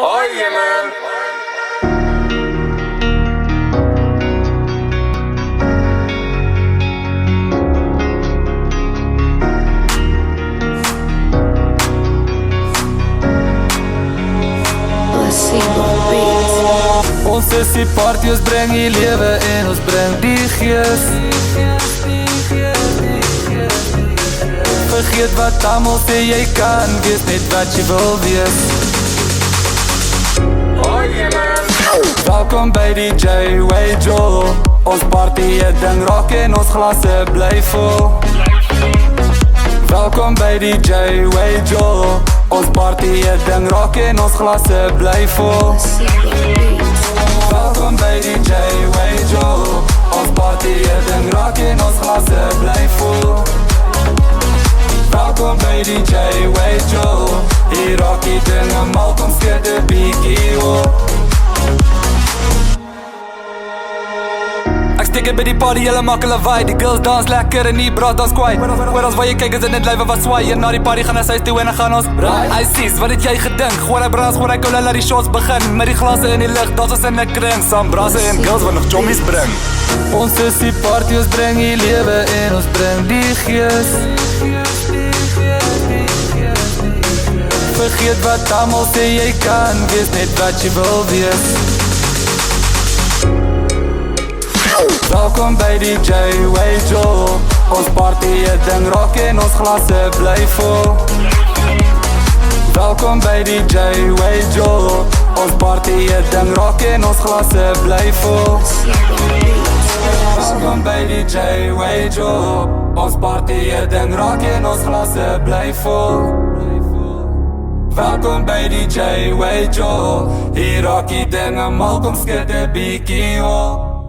Oye man. Ons is die party, ons bring die lewe en ons bring die gees. Vergeet wat almal sê jy kan wees, net wat jy wil wees. Oye man. Welkom by DJ Wajo. Ons party het ding rock en ons glasse bly vol. Welkom by DJ Wajo. Ons party het ding rock en ons glasse bly vol. Welkom by DJ Wajo. Ons party het ding rock en ons glasse bly vol. Welkom by DJ Wajo. Hier rock die dinge mal, kom skud 'n bietjie op. Ek steek by die party, jylle maak hulle waai. Die girls dans lekker en die braad dans kwaai. Hoor as waar jy kyk is dit net lywe wat swaai. En na die party gaan ons huis toe en dan gaan ons I sees, wat het jy gedink? Gooi hy brands, gooi hy koule, laat die shots begin. Met die glase in die lig, dat ons in 'n kring. Saam brasse en girls wat nog chommies bring. Ons is die party, ons bring die lewe en ons bring die gees. Vergeet wat almal sê jy kan wees, net wat jy wil wees. Welkom by DJ Wajo. Ons party het ding rock en ons glasse bly vol. Welkom by DJ Wajo. Ons party het ding rock en ons glasse bly vol. Welkom by DJ Wajo. Ons party het ding rock en ons glasse bly vol. Welkom by DJ Wajo. Hier rock die dinge mal, kom skud 'n bietjie op.